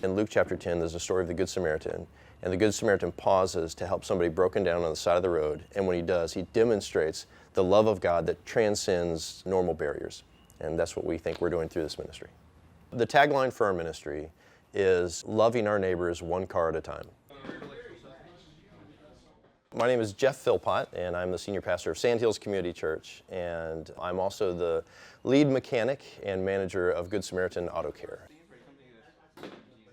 In Luke chapter 10, there's a story of the Good Samaritan, and the Good Samaritan pauses to help somebody broken down on the side of the road, and when he does, he demonstrates the love of God that transcends normal barriers, and that's what we think we're doing through this ministry. The tagline for our ministry is loving our neighbors one car at a time. My name is Jeff Philpott, and I'm the senior pastor of Sand Hills Community Church, and I'm also the lead mechanic and manager of Good Samaritan Auto Care.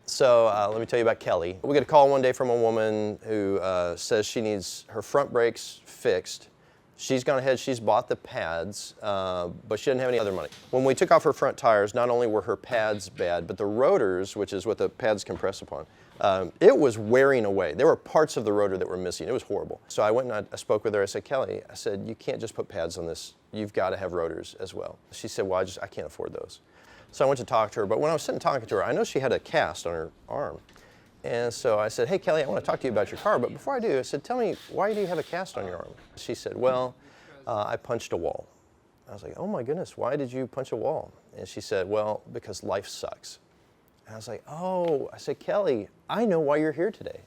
So let me tell you about Kelly. We get a call one day from a woman who says she needs her front brakes fixed. She's gone ahead, she's bought the pads, but she didn't have any other money. When we took off her front tires, not only were her pads bad, but the rotors, which is what the pads compress upon, it was wearing away. There were parts of the rotor that were missing. It was horrible. So I went and I spoke with her. I said, Kelly, I said, you can't just put pads on this. You've got to have rotors as well. She said, well, I can't afford those. So I went to talk to her, but when I was sitting talking to her, I know she had a cast on her arm. And so I said, hey, Kelly, I want to talk to you about your car, but before I do, I said, tell me, why do you have a cast on your arm? She said, well, I punched a wall. I was like, oh my goodness, why did you punch a wall? And she said, well, because life sucks. And I was like, oh, I said, Kelly, I know why you're here today.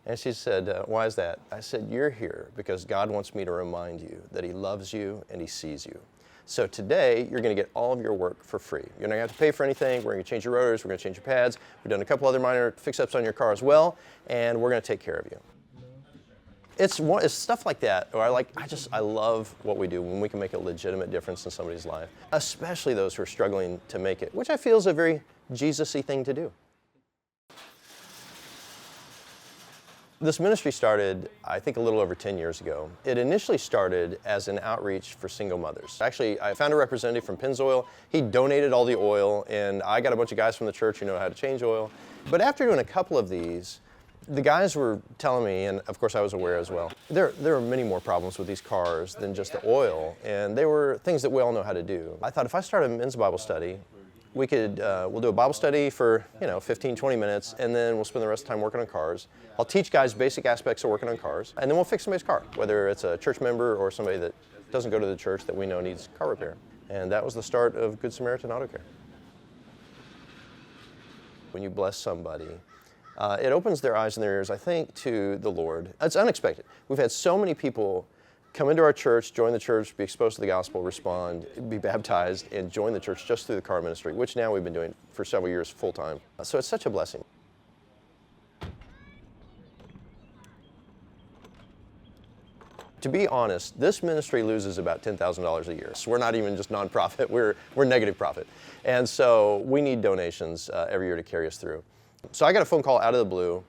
And she said, why is that? I said, you're here because God wants me to remind you that He loves you and He sees you. So today, you're going to get all of your work for free. You're not going to have to pay for anything. We're going to change your rotors. We're going to change your pads. We've done a couple other minor fix-ups on your car as well, and we're going to take care of you. It's stuff like that, or I love what we do when we can make a legitimate difference in somebody's life, especially those who are struggling to make it, which I feel is a very Jesus-y thing to do. This ministry started, I think, a little over 10 years ago. It initially started as an outreach for single mothers. Actually, I found a representative from Pennzoil. He donated all the oil, and I got a bunch of guys from the church who know how to change oil. But after doing a couple of these, the guys were telling me, and of course I was aware as well, there are many more problems with these cars than just the oil, and they were things that we all know how to do. I thought if I start a men's Bible study, we'll do a Bible study for 15, 20 minutes, and then we'll spend the rest of the time working on cars. I'll teach guys basic aspects of working on cars, and then we'll fix somebody's car, whether it's a church member or somebody that doesn't go to the church that we know needs car repair. And that was the start of Good Samaritan Auto Care. When you bless somebody, it opens their eyes and their ears, I think, to the Lord. It's unexpected. We've had so many people come into our church, join the church, be exposed to the gospel, respond, be baptized, and join the church just through the car ministry, which now we've been doing for several years full time. So it's such a blessing. To be honest, this ministry loses about $10,000 a year. So we're not even just nonprofit, we're negative profit. And so we need donations every year to carry us through. So I got a phone call out of the blue.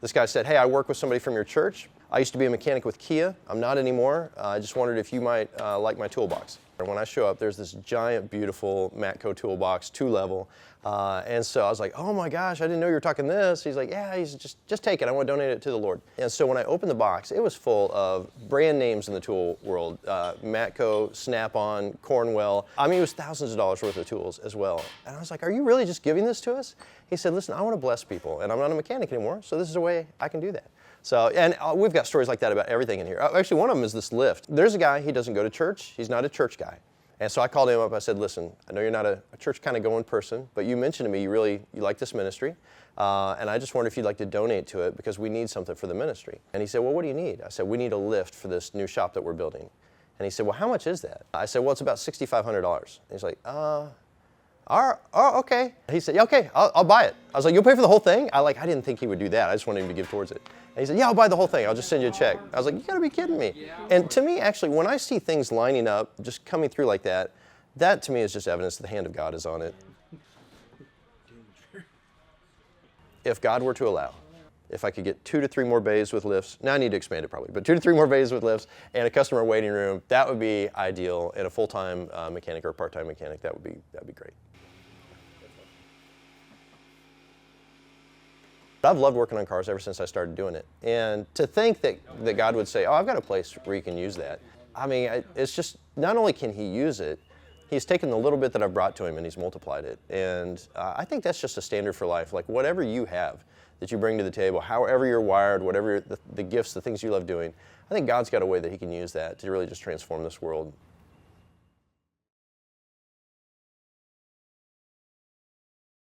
This guy said, hey, I work with somebody from your church. I used to be a mechanic with Kia. I'm not anymore. I just wondered if you might like my toolbox. And when I show up, there's this giant, beautiful Matco toolbox, 2-level. And so I was like, oh my gosh, I didn't know you were talking this. He's like, yeah, just take it. I want to donate it to the Lord. And so when I opened the box, it was full of brand names in the tool world. Matco, Snap-on, Cornwell. I mean, it was thousands of dollars worth of tools as well. And I was like, are you really just giving this to us? He said, listen, I want to bless people, and I'm not a mechanic anymore, so this is a way I can do that. So, and we've got stories like that about everything in here. Actually, one of them is this lift. There's a guy, he doesn't go to church. He's not a church guy. And so I called him up. I said, listen, I know you're not a church kind of going person, but you mentioned to me you like this ministry. And I just wonder if you'd like to donate to it because we need something for the ministry. And he said, well, what do you need? I said, we need a lift for this new shop that we're building. And he said, well, how much is that? I said, well, it's about $6,500. He's like, okay. He said, yeah, okay, I'll buy it. I was like, you'll pay for the whole thing? I didn't think he would do that. I just wanted him to give towards it. And he said, yeah, I'll buy the whole thing. I'll just send you a check. I was like, you gotta be kidding me. And to me, actually, when I see things lining up, just coming through like that, that to me is just evidence that the hand of God is on it. If God were to allow, if I could get 2 to 3 more bays with lifts, now I need to expand it probably, but 2 to 3 more bays with lifts and a customer waiting room, that would be ideal. And a full-time mechanic or a part-time mechanic, that'd be great. I've loved working on cars ever since I started doing it. And to think that God would say, oh, I've got a place where you can use that. I mean, it's just, not only can He use it, He's taken the little bit that I've brought to Him and He's multiplied it. And I think that's just a standard for life. Like whatever you have that you bring to the table, however you're wired, whatever the gifts, the things you love doing, I think God's got a way that he can use that to really just transform this world